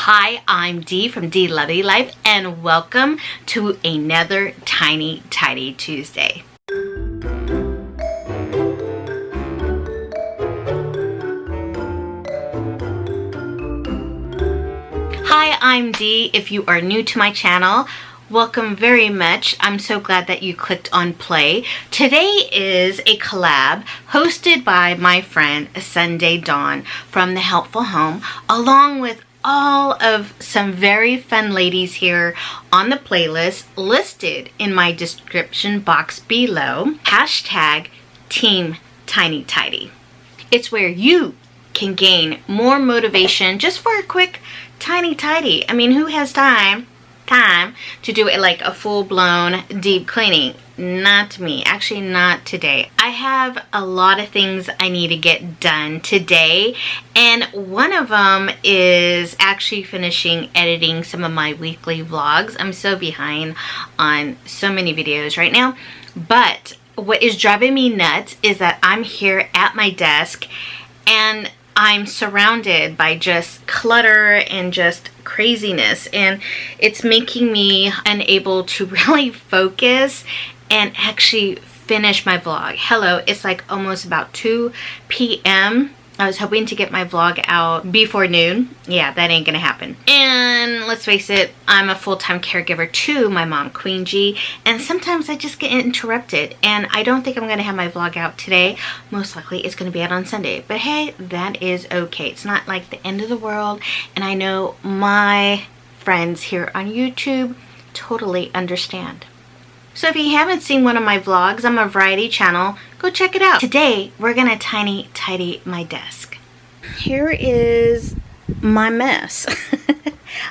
Hi, I'm Dee from Dee Lovely Life, and welcome to another Tiny Tidy Tuesday. Hi, I'm Dee. If you are new to my channel, welcome very much. I'm so glad that you clicked on play. Today is a collab hosted by my friend Sunday Dawn from The Helpful Home, along with all of some very fun ladies here on the playlist listed in my description box below. Hashtag Team Tiny Tidy. It's where you can gain more motivation just for a quick tiny tidy. I mean, who has time to do it like a full-blown deep cleaning? Not me. Actually, not today. I have a lot of things I need to get done today, and one of them is actually finishing editing some of my weekly vlogs. I'm so behind on so many videos right now, but what is driving me nuts is that I'm here at my desk and I'm surrounded by just clutter and just craziness, and it's making me unable to really focus and actually finish my vlog. Hello, it's like almost about 2 p.m. I was hoping to get my vlog out before noon. Yeah, that ain't gonna happen. And let's face it, I'm a full-time caregiver to my mom, Queen G, and sometimes I just get interrupted, and I don't think I'm gonna have my vlog out today. Most likely it's gonna be out on Sunday, but hey, that is okay. It's not like the end of the world, and I know my friends here on YouTube totally understand. So if you haven't seen one of my vlogs on my variety channel, go check it out. Today, we're gonna tiny tidy my desk. Here is my mess.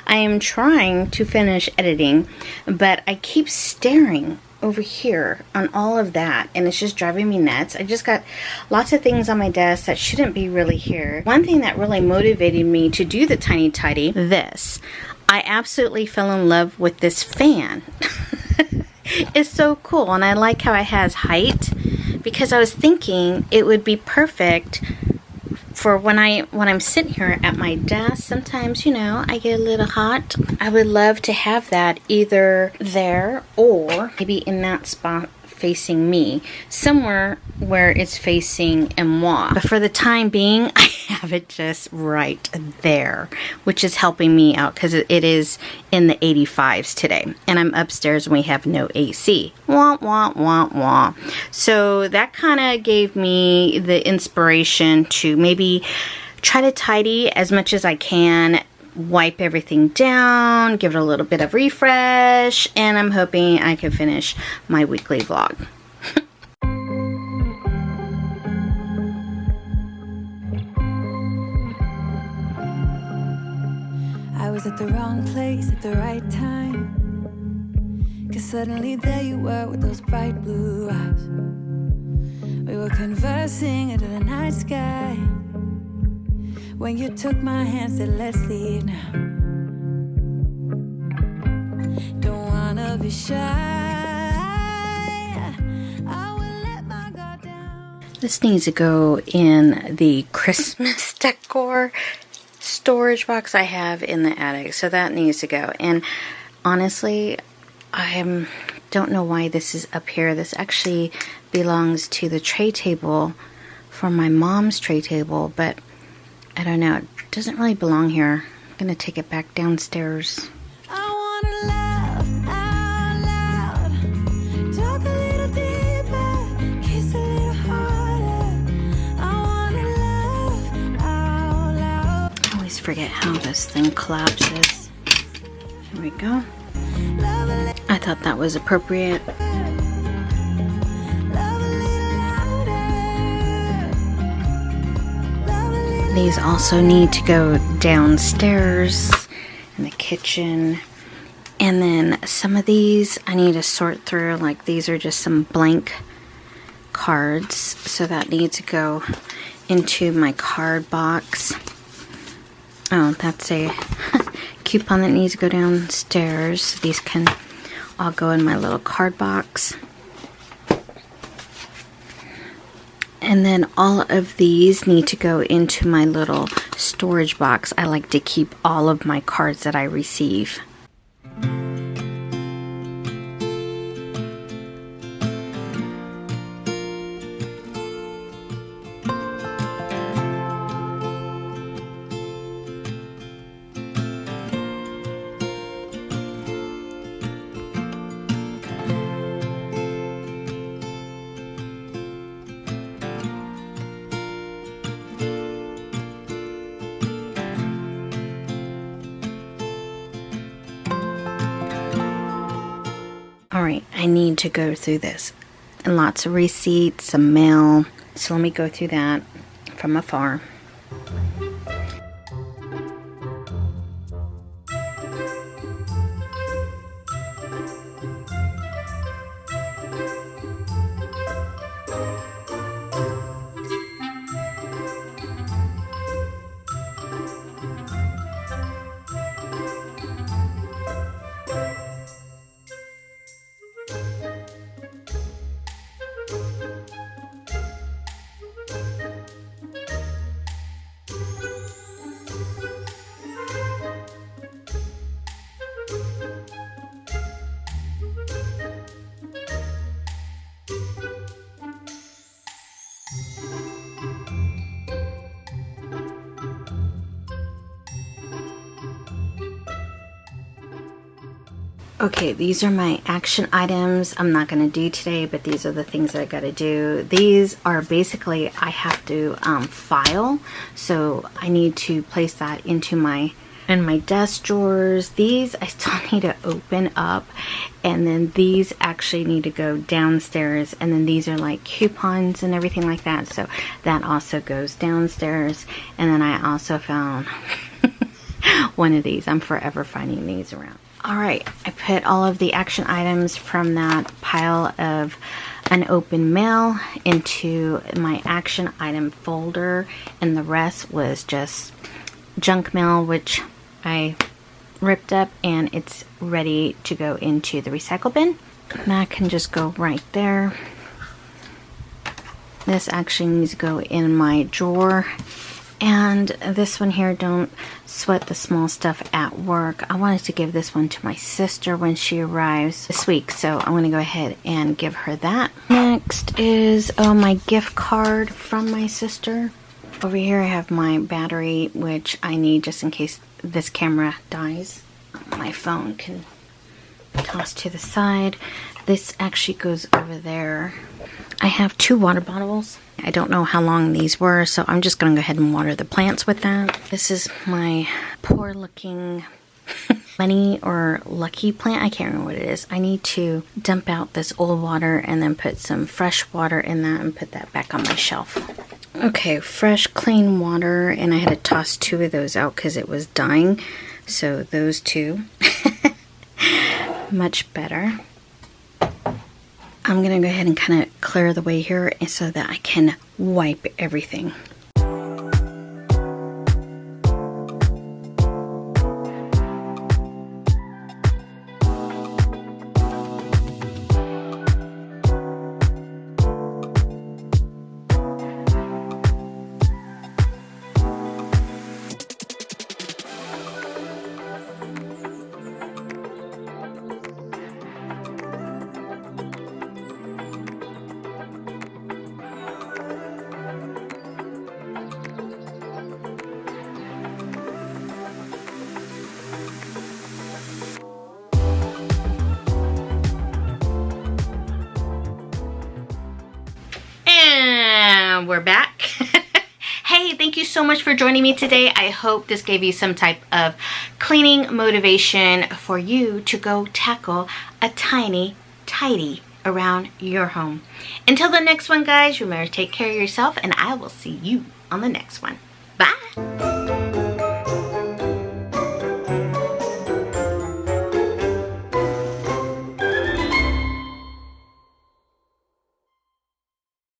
I am trying to finish editing, but I keep staring over here on all of that, and it's just driving me nuts. I just got lots of things on my desk that shouldn't be really here. One thing that really motivated me to do the tiny tidy, this. I absolutely fell in love with this fan. It's so cool, and I like how it has height, because I was thinking it would be perfect for when I'm sitting here at my desk. Sometimes, you know, I get a little hot. I would love to have that either there or maybe in that spot facing me, somewhere where it's facing moi. But for the time being, I have it just right there, which is helping me out because it is in the 85s today, and I'm upstairs and we have no AC. Wah, wah, wah, wah. So that kind of gave me the inspiration to maybe try to tidy as much as I can, wipe everything down, give it a little bit of refresh, and I'm hoping I can finish my weekly vlog. I was at the wrong place at the right time, 'cause suddenly there you were with those bright blue eyes. We were conversing under the night sky when you took my hand, said let's leave now. Don't wanna be shy, I will let my guard down. This needs to go in the Christmas decor storage box I have in the attic, so that needs to go. And honestly, I don't know why this is up here. This actually belongs to the tray table from my mom's tray table, but I don't know, it doesn't really belong here. I'm gonna take it back downstairs. I wanna laugh out loud, talk a little deeper, kiss a little harder. I wanna laugh out loud. I always forget how this thing collapses. Here we go. I thought that was appropriate. These also need to go downstairs in the kitchen. And then some of these I need to sort through. Like these are just some blank cards, so that needs to go into my card box. Oh, that's a coupon that needs to go downstairs. These can all go in my little card box. And And then all of these need to go into my little storage box. I like to keep all of my cards that I receive. Alright, I need to go through this. And lots of receipts, some mail. So let me go through that from afar. Okay, these are my action items I'm not going to do today, but these are the things that I got to do. These are basically, I have to file, so I need to place that into my desk drawers. These I still need to open up, and then these actually need to go downstairs, and then these are like coupons and everything like that, so that also goes downstairs. And then I also found one of these. I'm forever finding these around. Alright, I put all of the action items from that pile of unopened mail into my action item folder, and the rest was just junk mail, which I ripped up, and it's ready to go into the recycle bin. That can just go right there. This actually needs to go in my drawer. And this one here, don't sweat the small stuff at work. I wanted to give this one to my sister when she arrives this week, so I'm going to go ahead and give her that. Next is my gift card from my sister. Over here I have my battery, which I need just in case this camera dies. My phone can toss to the side. This actually goes over there. I have 2 water bottles. I don't know how long these were, so I'm just going to go ahead and water the plants with that. This is my poor looking money or lucky plant. I can't remember what it is. I need to dump out this old water and then put some fresh water in that and put that back on my shelf. Okay, fresh clean water, and I had to toss 2 of those out because it was dying. So those 2, much better. I'm going to go ahead and kind of clear the way here so that I can wipe everything. We're back. Hey, thank you so much for joining me today. I hope this gave you some type of cleaning motivation for you to go tackle a tiny tidy around your home. Until the next one, guys, remember to take care of yourself, and I will see you on the next one.